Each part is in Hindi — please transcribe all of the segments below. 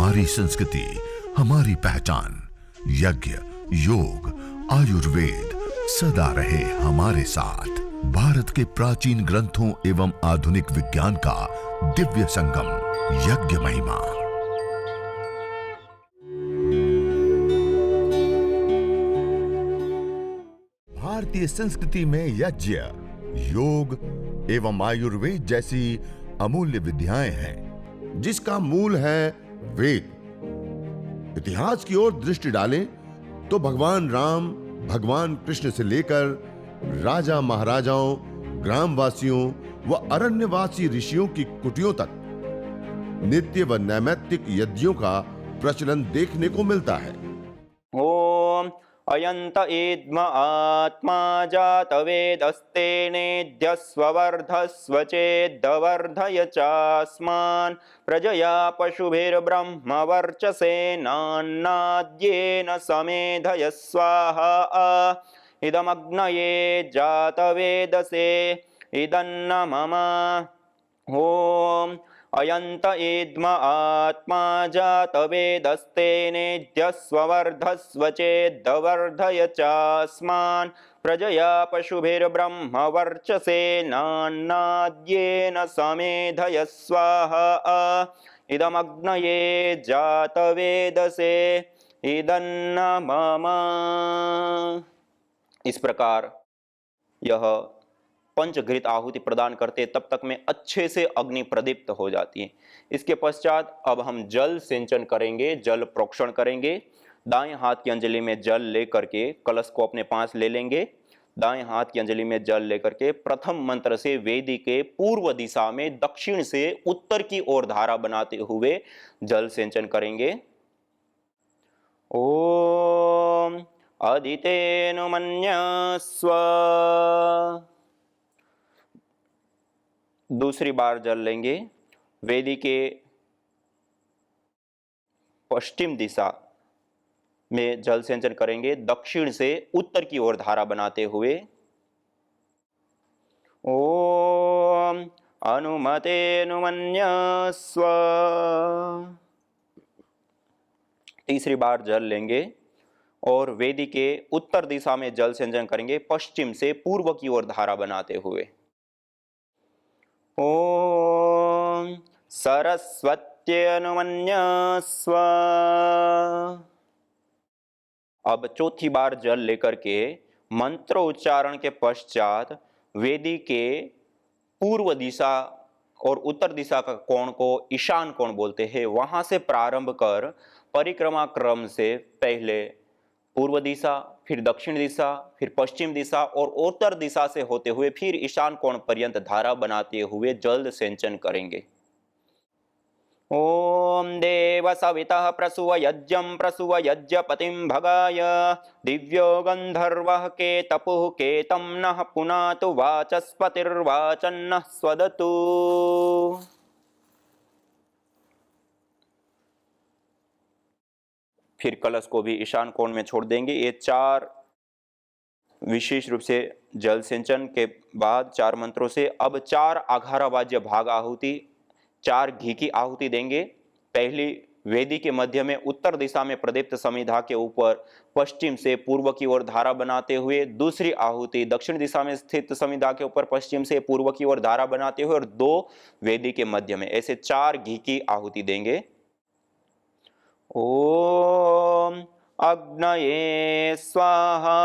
हमारी संस्कृति, हमारी पहचान। यज्ञ, योग, आयुर्वेद सदा रहे हमारे साथ। भारत के प्राचीन ग्रंथों एवं आधुनिक विज्ञान का दिव्य संगम, यज्ञ महिमा। भारतीय संस्कृति में यज्ञ, योग एवं आयुर्वेद जैसी अमूल्य विद्याएं हैं, जिसका मूल है वेद। इतिहास की ओर दृष्टि डालें तो भगवान राम, भगवान कृष्ण से लेकर राजा महाराजाओं, ग्रामवासियों व अरण्यवासी ऋषियों की कुटियों तक नित्य व नैमित्तिक यज्ञों का प्रचलन देखने को मिलता है। ओम अयंत इद्म आत्मा जातवेदस्तेनेद्यस्वर्धस्व चेद्वर्धय चास्मान् प्रजया पशुभिर्ब्रह्म वर्चसेनान्नाद्येन समेधय स्वाहा इदमग्नये जातवेदसे इदन्न मम। ओम अयंत इद्म आत्मा जातवेदस्तेनेद्यस्वर्धस्व चेद्वर्धय चास्मान् प्रजया पशुभिर्ब्रह्म वर्चसेनान्नाद्येन समेधय स्वाहा इदमग्नये जातवेदसे इदन्न मम। इस प्रकार यह पंचघृत आहुति प्रदान करते तब तक में अच्छे से अग्नि प्रदीप्त हो जाती है। इसके पश्चात अब हम जल सिंचन करेंगे, जल प्रोक्षण करेंगे। दाएं हाथ की अंजलि में जल लेकर के कलश को अपने पास ले लेंगे। दाएं हाथ की अंजलि में जल लेकर के प्रथम मंत्र से वेदी के पूर्व दिशा में दक्षिण से उत्तर की ओर धारा बनाते हुए जल सिंचन करेंगे। ओम अदितेनुमन्यस्व। दूसरी बार जल लेंगे। वेदी के पश्चिम दिशा में जल सिंचन करेंगे, दक्षिण से उत्तर की ओर धारा बनाते हुए। ओम अनुमतेनुमन्यस्व। तीसरी बार जल लेंगे और वेदी के उत्तर दिशा में जल सिंचन करेंगे, पश्चिम से पूर्व की ओर धारा बनाते हुए। ओम सरस्वत्यनुमन्यस्व। अब चौथी बार जल लेकर के मंत्रोच्चारण के पश्चात वेदी के पूर्व दिशा और उत्तर दिशा का कोण को ईशान कोण बोलते हैं, वहां से प्रारंभ कर परिक्रमा क्रम से पहले पूर्व दिशा, फिर दक्षिण दिशा, फिर पश्चिम दिशा और उत्तर दिशा से होते हुए फिर ईशान कोण पर्यंत धारा बनाते हुए जल सिंचन करेंगे। ओम देव सवितः प्रसुव यज्ञं प्रसुव यज्ञपतिं भगाय दिव्यो गंधर्वः केतपुः केतं नः पुनातु वाचस्पतिर्वाचन्नः स्वदतु। फिर कलश को भी ईशान कोण में छोड़ देंगे। ये चार विशेष रूप से जल सिंचन के बाद चार मंत्रों से अब चार आघारावाज्य भाग आहुति, चार घी की आहुति देंगे। पहली वेदी के मध्य में उत्तर दिशा में प्रदीप्त समिधा के ऊपर पश्चिम से पूर्व की ओर धारा बनाते हुए, दूसरी आहुति दक्षिण दिशा में स्थित समिधा के ऊपर पश्चिम से पूर्व की ओर धारा बनाते हुए और दो वेदी के मध्य में, ऐसे चार घी की आहुति देंगे। ओम अग्नये स्वाहा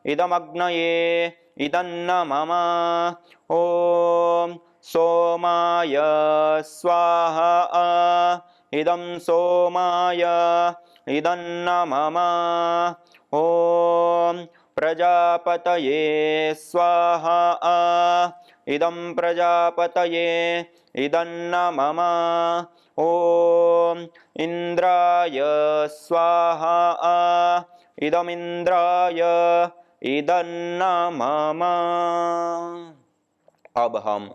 इदमग्नये इदन्न मम। ओम सोमाय स्वाहा इदं सोमाय इदन्न मम। ओम प्रजापतये स्वाहा इदं प्रजापतये इदन्न मम। ओम इंद्राय स्वाहा इदमिंद्राय इदन्न मम। अब हम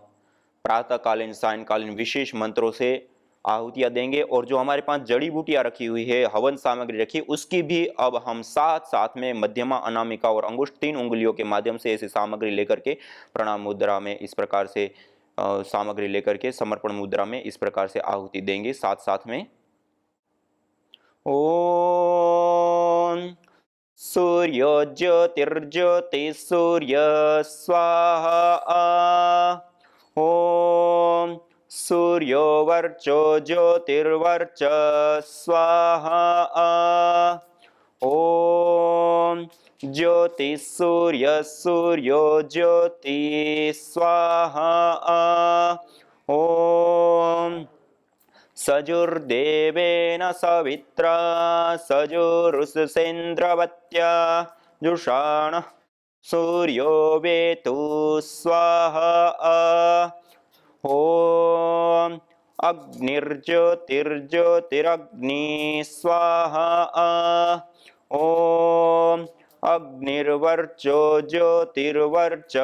प्रातःकालीन सायंकालीन विशेष मंत्रों से आहुतियां देंगे और जो हमारे पास जड़ी बूटियां रखी हुई है, हवन सामग्री रखी, उसकी भी अब हम साथ साथ में मध्यमा, अनामिका और अंगुष्ठ 3 उंगलियों के माध्यम से ऐसी सामग्री लेकर के प्रणाम मुद्रा में इस प्रकार से सामग्री लेकर के समर्पण मुद्रा में इस प्रकार से आहुति देंगे साथ साथ में। ॐ सूर्यो ज्योतिर्ज्योतिः सूर्य स्वाहा। ॐ सूर्यो वर्चो ज्योतिर्वर्च स्वाहा। ॐ ज्योतिः सूर्य सूर्यो ज्योतिः स्वाहा। ॐ सजुर्देवेन सवित्रा सजुरुषसेन्द्रवत्या जुषाणः सूर्यो वेतु स्वाहा। ॐ अग्निर्ज्योतिर्ज्योतिरग्नि स्वाहा। ॐ अग्निर्वर्चो ज्योतिर्वर्च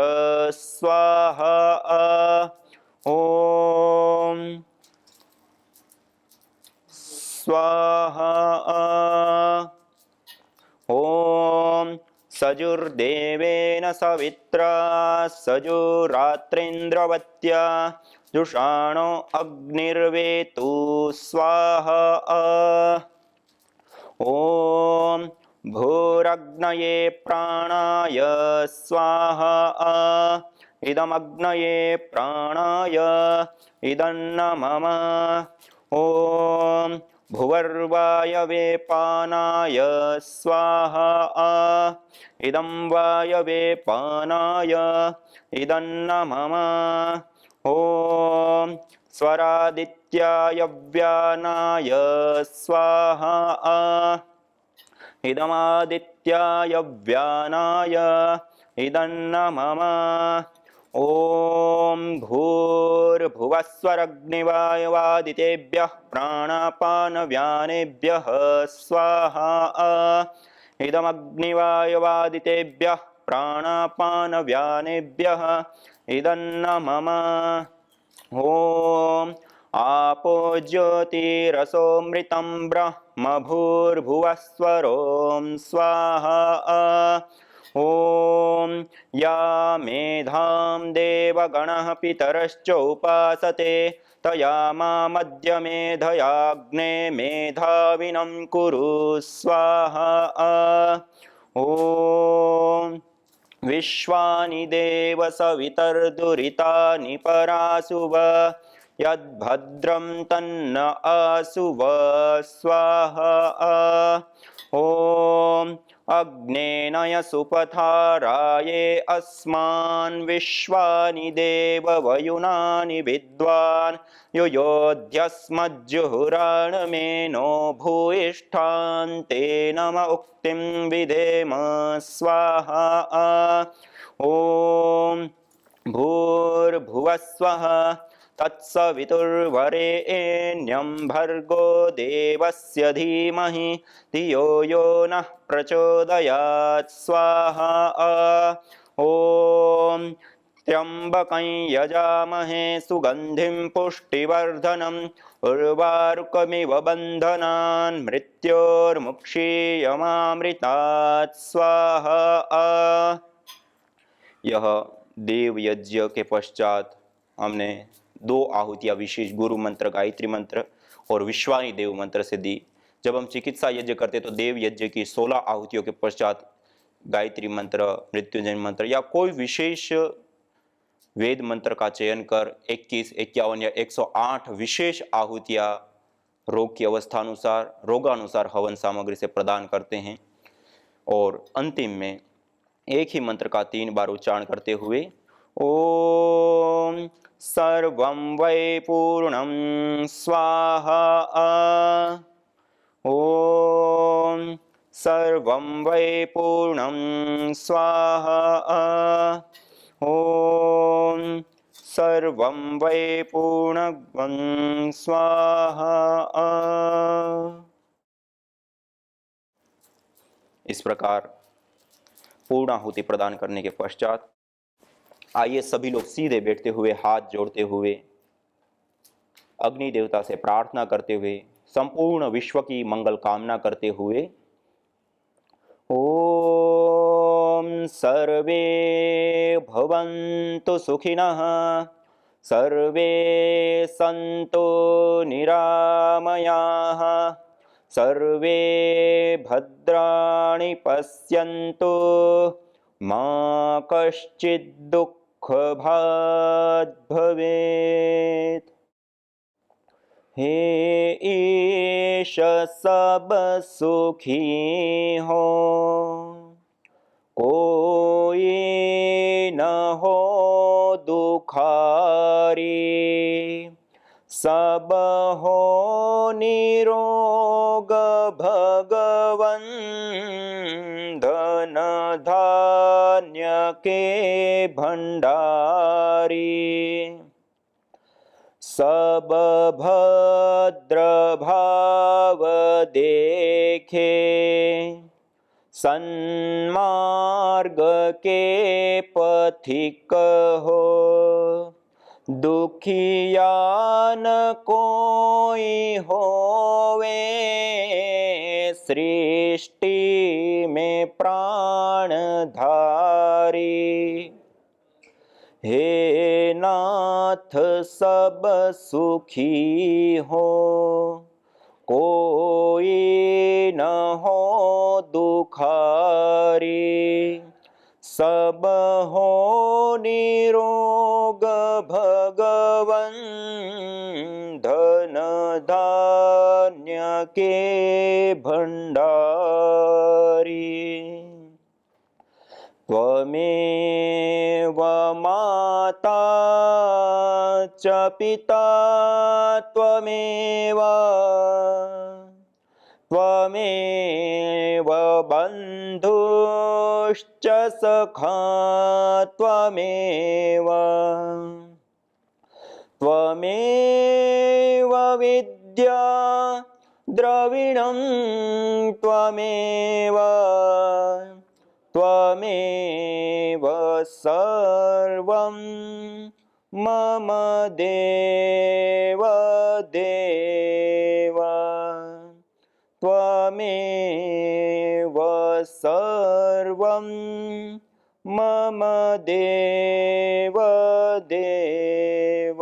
स्वाहा। ॐ स्वाहा। ॐ सजुर्देवेन सवित्रा सजुरात्रेन्द्रवत्या जुषाणो अग्निर्वेतु स्वाहा। ॐ भूरग्नये प्राणाय स्वाहा। इदमग्नये प्राणाय इदन्न मम। ॐ भुवर्वायवे पानाय स्वाहा। इदं वायवे पानाय इदन्न मम। ॐ स्वरादित्याय व्यानाय स्वाहा। इदमादित्याय व्यानाय इदन्न मम। ॐ भूर्भुवस्वरग्निवायवादितेभ्यः प्राणापानव्यानेभ्यः स्वाहा। इदमग्निवायवादितेभ्यः प्राणापानव्यानेभ्यः इदन्न मम। ॐ आपो ज्योतिरसोऽमृतं ब्रह्म भूर्भुवस्वरों स्वाहा। ॐ या मेधां देवगणः पितरश्चोपासते तया मामद्य मेधयाग्ने मेधाविनं कुरु स्वाहा। ॐ विश्वानि देव सवितर्दुरितानि परासुव यद्भद्रं तन्न आसुव स्वाहा। ॐ अग्नेनय सुपथाराये अस्मान् विश्वानि देव वयुनानि विद्वान् युयोध्यस्मज्जुहुराणमेनो भूयिष्ठान् ते नम उक्तिं विधेम स्वाहा। ॐ भूर्भुवस्वः तत्सवितुर्वरेण्यं भर्गो देवस्य धीमहि धियो यो नः प्रचोदयात् स्वाहा। ॐ त्र्यम्बकं यजामहे सुगन्धिं पुष्टिवर्धनम् उर्वारुकमिव बन्धनान् मृत्योर्मुक्षीयमामृतात् स्वाहा। यह देव यज्ञ के पश्चात हमने 2 आहुतियाँ विशेष गुरु मंत्र, गायत्री मंत्र और विश्वानी देव मंत्र से दी। जब हम चिकित्सा यज्ञ करते तो देव यज्ञ की 16 आहुतियों के पश्चात गायत्री मंत्र, मृत्युंजय मंत्र या कोई विशेष वेद मंत्र का चयन कर 21, 51 या 108 विशेष आहुतियाँ रोग की अवस्था अनुसार, रोगानुसार हवन सामग्री से प्रदान करते हैं। और अंतिम में एक ही मंत्र का 3 बार उच्चारण करते हुए ओम सर्वं वै पूर्णं स्वाहा। ओम सर्वं वै पूर्णं स्वाहा। ओम सर्वं वै पूर्णं स्वाहा। इस प्रकार पूर्णाहुति प्रदान करने के पश्चात आइए सभी लोग सीधे बैठते हुए, हाथ जोड़ते हुए, अग्नि देवता से प्रार्थना करते हुए, संपूर्ण विश्व की मंगल कामना करते हुए ओम सर्वे भवन्तु सुखिनः, सर्वे सन्तु निरामयाः, सर्वे भद्राणि पश्यन्तु मा कश्चित् दुःखभाग् भवेत्। हे ईश सब सुखी हो, कोई न हो दुखारी, सब हो निरोग भगवन, धन धान्य के भंडारी। सब भद्र भाव देखे, सन्मार्ग के पथिक हो, दुखिया न कोई होवे, सृष्टि में प्राणधारी। हे नाथ सब सुखी हो, कोई न हो दुखारी, सब हो निरोग भगवन, धन धान्य के भंडारी। त्वमेव माता च पिता त्वमेव, त्वमेव बन्धुश्च सखा त्वमेव, त्वमेव विद्या द्रविणं त्वमेव, त्वमेव सर्वं मम देव देव, त्वमेव सर्वं मम देव देव।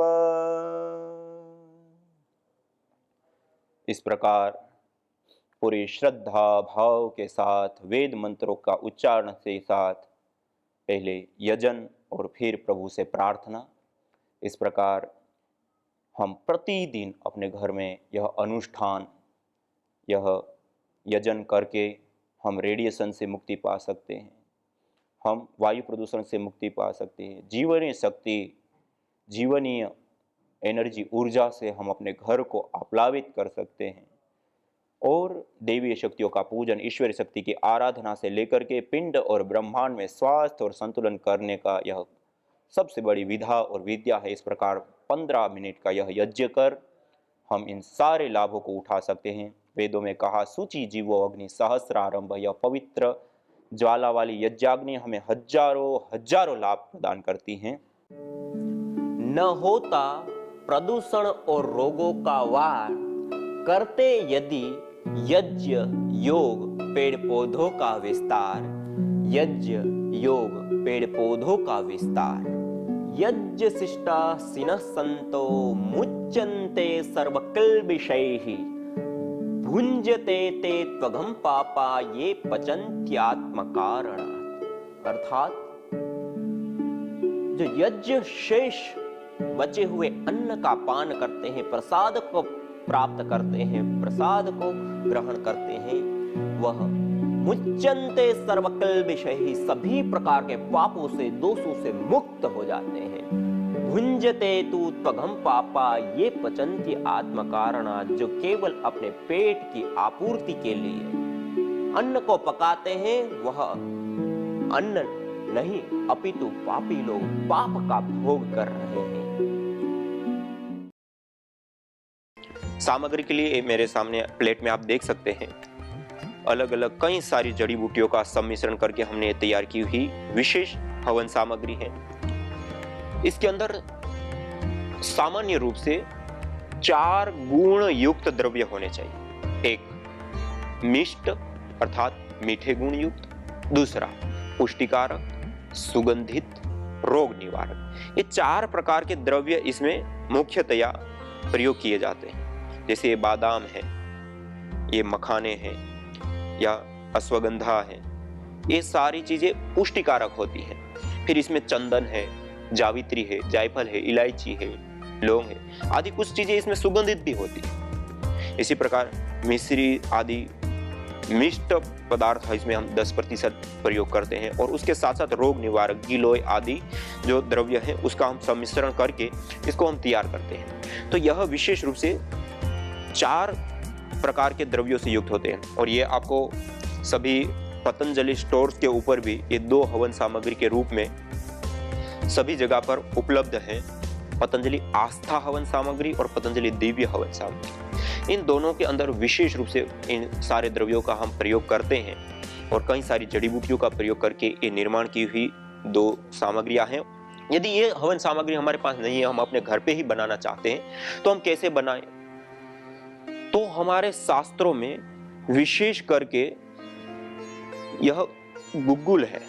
इस प्रकार पूरी श्रद्धा भाव के साथ वेद मंत्रों का उच्चारण से साथ पहले यजन और फिर प्रभु से प्रार्थना। इस प्रकार हम प्रतिदिन अपने घर में यह अनुष्ठान, यह यजन करके हम रेडिएशन से मुक्ति पा सकते हैं, हम वायु प्रदूषण से मुक्ति पा सकते हैं, जीवनीय शक्ति, जीवनीय एनर्जी, ऊर्जा से हम अपने घर को आप्लावित कर सकते हैं और देवीय शक्तियों का पूजन, ईश्वरीय शक्ति की आराधना से लेकर के पिंड और ब्रह्मांड में स्वास्थ्य और संतुलन करने का यह सबसे बड़ी विधा और विद्या है। इस प्रकार 15 मिनट का यह यज्ञ कर हम इन सारे लाभों को उठा सकते हैं। वेदों में कहा सूची जीवो अग्नि सहस्रारंभ, यह पवित्र ज्वाला वाली यज्ञाग्नि हमें हजारों हजारों लाभ प्रदान करती हैं। न होता प्रदूषण और रोगों का वार, करते यदि यज्ञ योग पेड़ पौधों का विस्तार, यज्ञ योग पेड़ पौधों का विस्तार। यज्ञ शिष्टा सिनः संतो मुच्यन्ते सर्वकिल्बिषैः, भुञ्जते ते त्वघं पापा ये पचन्त्यात्मकारणात्। अर्थात जो यज्ञ शेष बचे हुए अन्न का पान करते हैं, प्रसाद को प्राप्त करते हैं, प्रसाद को ग्रहण करते हैं, वह मुच्यन्ते सर्वकिल्बिषैः, सभी प्रकार के पापों से, दोषों से मुक्त हो जाते हैं। भुञ्जते तु त्वघं पापा ये पचन्ति आत्मकारणात्, जो केवल अपने पेट की आपूर्ति के लिए अन्न को पकाते हैं, वह अन्न नहीं अपितु पापी लोग पाप का भोग कर रहे हैं। सामग्री के लिए मेरे सामने प्लेट में आप देख सकते हैं अलग अलग कई सारी जड़ी बूटियों का सम्मिश्रण करके हमने तैयार की हुई विशेष हवन सामग्री है। इसके अंदर सामान्य रूप से 4 गुण युक्त द्रव्य होने चाहिए। एक मिष्ट अर्थात मीठे गुण युक्त, दूसरा पुष्टिकारक, सुगंधित, रोग निवारक। ये 4 प्रकार के द्रव्य इसमें मुख्यतया प्रयोग किए जाते हैं। जैसे बादाम है, ये मखाने हैं या अश्वगंधा है, ये सारी चीजें पुष्टिकारक होती हैं। फिर इसमें चंदन है, जावित्री है, जायफल है, इलायची है, लौंग है आदि कुछ चीजें इसमें सुगंधित भी होती है। इसी प्रकार मिश्री आदि मिष्ट पदार्थ इसमें हम 10% प्रयोग करते हैं और उसके साथ साथ रोग निवारक गिलोय आदि जो द्रव्य है उसका हम सम्मिश्रण करके इसको हम तैयार करते हैं। तो यह विशेष रूप से 4 प्रकार के द्रव्यों से युक्त होते हैं और ये आपको सभी पतंजलि स्टोर्स के ऊपर भी ये 2 हवन सामग्री के रूप में सभी जगह पर उपलब्ध है। पतंजलि आस्था हवन सामग्री और पतंजलि दिव्य हवन सामग्री, इन दोनों के अंदर विशेष रूप से इन सारे द्रव्यों का हम प्रयोग करते हैं और कई सारी जड़ी बूटियों का प्रयोग करके ये निर्माण की हुई 2 सामग्रियां हैं। यदि ये हवन सामग्री हमारे पास नहीं है, हम अपने घर पे ही बनाना चाहते हैं तो हम कैसे बनाएं? तो हमारे शास्त्रों में विशेष करके यह गुग्गुल है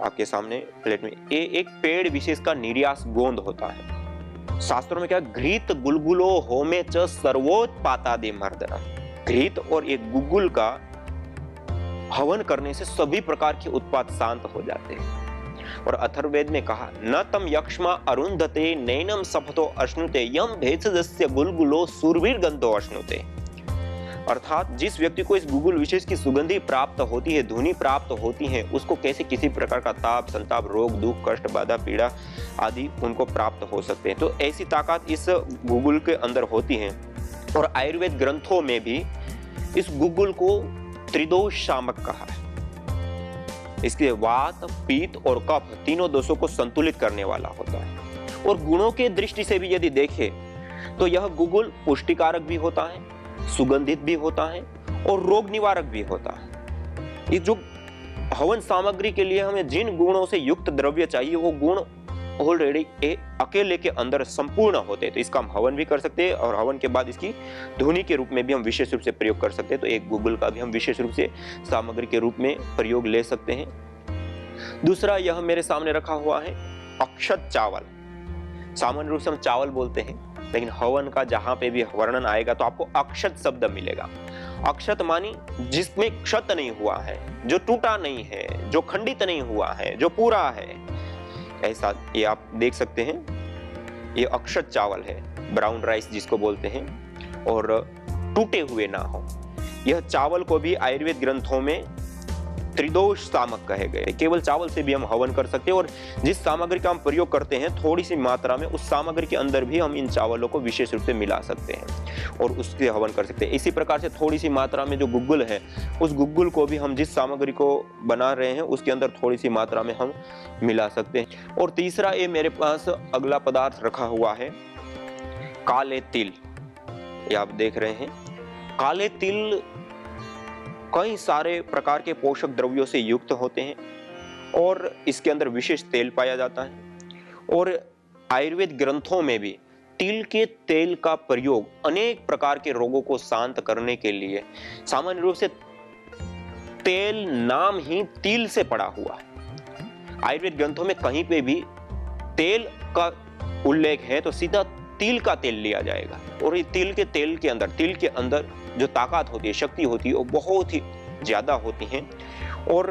आपके सामने प्लेट में, ये एक पेड़ विशेष का निर्यास गोंद होता है। शास्त्रों में क्या, घृत गुलगुलो होमे च सर्वोत्पातादि मर्दना, घृत और एक गुग्गुल का हवन करने से सभी प्रकार के उत्पाद शांत हो जाते हैं। और अथर्ववेद में कहा, न तम यक्ष्मा अरुंधते नैनम सफतो अश्नुते यम भेषजस्य गुलगुलो सुरवीर गंधो अश्नुते, अर्थात जिस व्यक्ति को इस गुग्गुल विशेष की सुगंधि प्राप्त होती है, धुनी प्राप्त होती है, उसको कैसे किसी प्रकार का ताप, संताप, रोग, दुख, कष्ट, बाधा, पीड़ा आदि उनको प्राप्त हो सकते हैं। तो ऐसी ताकत इस गुग्गुल के अंदर होती है। और आयुर्वेद ग्रंथों में भी इस गुग्गुल को त्रिदोष शामक कहा है। इसके वात, पीत और कफ तीनों दोषों को संतुलित करने वाला होता है। और गुणों के दृष्टि से भी यदि देखें तो यह गुग्गुल पुष्टिकारक भी होता है, सुगंधित भी होता है और रोग निवारक भी होता है। ये जो हवन सामग्री के लिए हमें जिन गुणों से युक्त द्रव्य चाहिए वो गुण ऑलरेडी अकेले के अंदर संपूर्ण होते हैं। तो इसका हम हवन भी कर सकते हैं और हवन के बाद इसकी धुनी के रूप में भी हम विशेष रूप से प्रयोग कर सकते हैं। तो एक गुग्गुल का भी हम विशेष रूप से सामग्री के रूप में प्रयोग ले सकते हैं। दूसरा, यह मेरे सामने रखा हुआ है अक्षत चावल। सामान्य रूप से हम चावल बोलते हैं, लेकिन हवन का जहां पे भी वर्णन आएगा तो आपको अक्षत शब्द मिलेगा। अक्षत मानी जिसमें क्षत नहीं हुआ है, जो टूटा नहीं है, जो खंडित नहीं हुआ है, जो पूरा है, ऐसा ये आप देख सकते हैं। ये अक्षत चावल है, ब्राउन राइस जिसको बोलते हैं, और टूटे हुए ना हो। यह चावल को भी आयुर्वेद ग्रंथों में त्रिदोष सामक कहे गए। केवल चावल से भी हम हवन कर सकते हैं और जिस सामग्री का हम प्रयोग करते हैं थोड़ी सी मात्रा में उस सामग्री के अंदर भी हम इन चावलों को विशेष रूप से मिला सकते हैं और उससे हवन कर सकते हैं। इसी प्रकार से थोड़ी सी मात्रा में जो गुग्गुल है, उस गुग्गुल को भी हम जिस सामग्री को बना रहे हैं उसके अंदर थोड़ी सी मात्रा में हम मिला सकते हैं। और तीसरा, ये मेरे पास अगला पदार्थ रखा हुआ है काले तिल। ये आप देख रहे हैं, काले तिल कई सारे प्रकार के पोषक द्रव्यों से युक्त होते हैं और इसके अंदर विशेष तेल पाया जाता है। और आयुर्वेद ग्रंथों में भी तिल के तेल का प्रयोग अनेक प्रकार के रोगों को शांत करने के लिए, सामान्य रूप से तेल नाम ही तिल से पड़ा हुआ है। आयुर्वेद ग्रंथों में कहीं पे भी तेल का उल्लेख है तो सीधा तिल का तेल लिया जाएगा। और ये तिल के अंदर जो ताकत होती है, शक्ति होती है, वो बहुत ही ज्यादा होती है और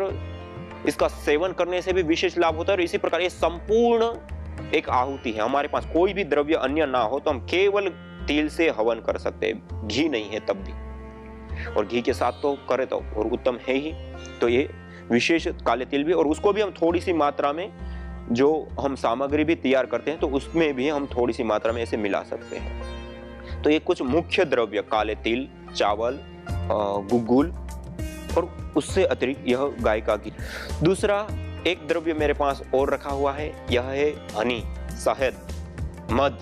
इसका सेवन करने से भी विशेष लाभ होता है। और इसी प्रकार ये संपूर्ण एक आहुति है। हमारे पास कोई भी द्रव्य अन्य ना हो तो हम केवल तिल से हवन कर सकते हैं, घी नहीं है तब भी, और घी के साथ तो करे तो और उत्तम है ही। तो ये विशेष काले तिल भी, और उसको भी हम थोड़ी सी मात्रा में जो हम सामग्री भी तैयार करते हैं तो उसमें भी हम थोड़ी सी मात्रा में ऐसे मिला सकते हैं। तो ये कुछ मुख्य द्रव्य काले तिल, चावल, गुग्गुल और उससे अतिरिक्त यह गाय का घी। दूसरा एक द्रव्य मेरे पास और रखा हुआ है, यह है हनी, शहद, मध,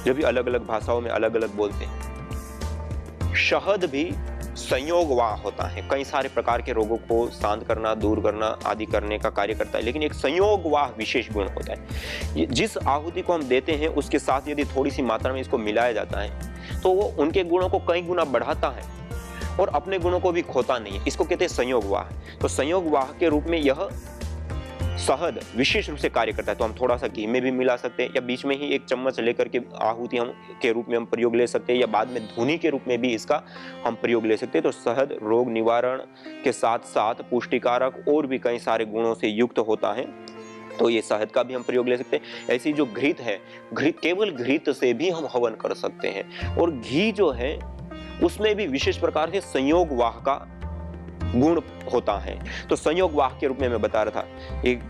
जो भी अलग अलग भाषाओं में अलग अलग बोलते हैं। शहद भी संयोगवाह होता है, कई सारे प्रकार के रोगों को शांत करना, दूर करना आदि करने का कार्य करता है, लेकिन एक संयोगवाह विशेष गुण होता है। जिस आहुति को हम देते हैं उसके साथ यदि थोड़ी सी मात्रा में इसको मिलाया जाता है तो वो उनके गुणों को कई गुना बढ़ाता है और अपने गुणों को भी खोता नहीं है। इसको कहते हैं संयोगवाह। तो संयोगवाह के रूप में यह शहद विशेष रूप से कार्य करता है, तो हम थोड़ा सा घी में भी मिला सकते हैं, या बीच में ही एक चम्मच लेकर के आहुति हम के रूप में हम प्रयोग ले सकते हैं, या बाद में धुनी के रूप में भी इसका हम प्रयोग ले सकते हैं। तो शहद रोग निवारण के साथ साथ पुष्टिकारक और भी कई सारे गुणों से युक्त होता है, तो ये शहद का भी हम प्रयोग ले सकते हैं। ऐसी जो घृत है, घृत केवल घृत से भी हम हवन कर सकते हैं। और घी जो है उसमें भी विशेष प्रकार के संयोग वाह का गुण होता है। तो संयोग वाह के रूप में मैं बता रहा था, एक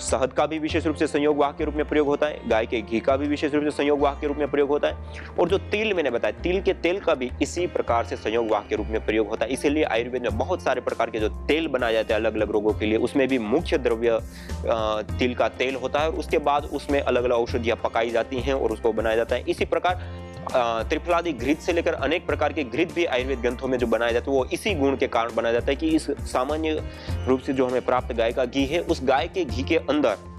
शहद का भी विशेष रूप से संयोग वाह के रूप में प्रयोग होता है, गाय के घी का भी विशेष रूप से संयोग वाह के रूप में प्रयोग होता है, और जो तिल मैंने बताया, तिल के तेल का भी इसी प्रकार से संयोग वाह के रूप में प्रयोग होता है। इसीलिए आयुर्वेद में बहुत सारे प्रकार के जो तेल बनाए जाते हैं अलग अलग रोगों के लिए, उसमें भी मुख्य द्रव्य तिल का तेल होता है, और उसके बाद उसमें अलग अलग औषधियां पकाई जाती हैं और उसको बनाया जाता है। इसी प्रकार त्रिफलादि घृत से लेकर अनेक प्रकार के घृत भी आयुर्वेद ग्रंथों में जो बनाया जाता है वो इसी गुण के कारण बनाया जाता है कि इस सामान्य रूप से जो हमें प्राप्त गाय का घी है, उस गाय के घी के अंदर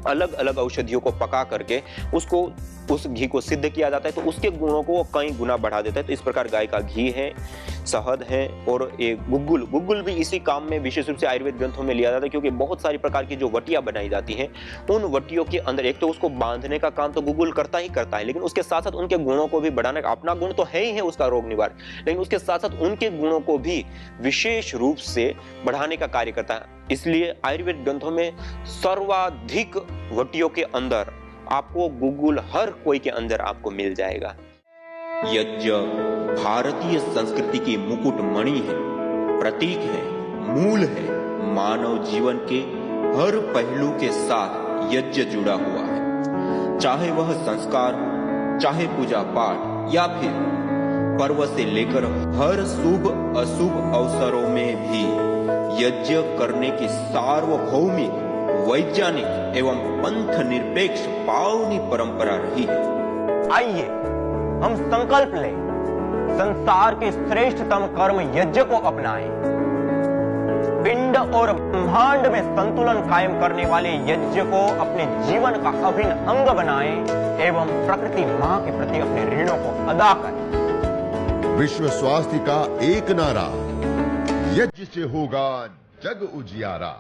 अलग अलग औषधियों को पका करके उसको उस घी को सिद्ध किया जाता है, तो उसके गुणों को कई गुना बढ़ा देता है। तो इस प्रकार गाय का घी है, शहद है, और एक गुग्गुल भी इसी काम में विशेष रूप से आयुर्वेद ग्रंथों में लिया जाता है, क्योंकि बहुत सारी प्रकार की जो वटियां बनाई जाती हैं उन वटियों के अंदर एक तो उसको बांधने का काम तो गुग्गुल करता ही करता है, लेकिन उसके साथ साथ उनके गुणों को भी बढ़ाने का, अपना गुण तो है ही है उसका रोग निवारण, लेकिन उसके साथ साथ उनके गुणों को भी विशेष रूप से बढ़ाने का कार्य करता है। इसलिए आयुर्वेद ग्रंथों में सर्वाधिक वटियों के अंदर आपको गुग्गुल हर कोई के अंदर आपको मिल जाएगा। यज्ञ भारतीय संस्कृति की मुकुट मणि है, प्रतीक है, मूल है। मानव जीवन के हर पहलू के साथ यज्ञ जुड़ा हुआ है, चाहे वह संस्कार, चाहे पूजा पाठ, या फिर पर्व से लेकर हर शुभ अशुभ अवसरों में भी यज्ञ करने की सार्वभौमिक, वैज्ञानिक एवं पंथ निरपेक्ष पावनी परंपरा रही है। आइए हम संकल्प लें, संसार के श्रेष्ठतम कर्म यज्ञ को अपनाएं। पिंड और ब्रह्मांड में संतुलन कायम करने वाले यज्ञ को अपने जीवन का अभिन्न अंग बनाएं एवं प्रकृति मां के प्रति अपने ऋणों को अदा करें। विश्व स्वास्थ्य का एक नारा, यज्ञ से होगा जग उजियारा।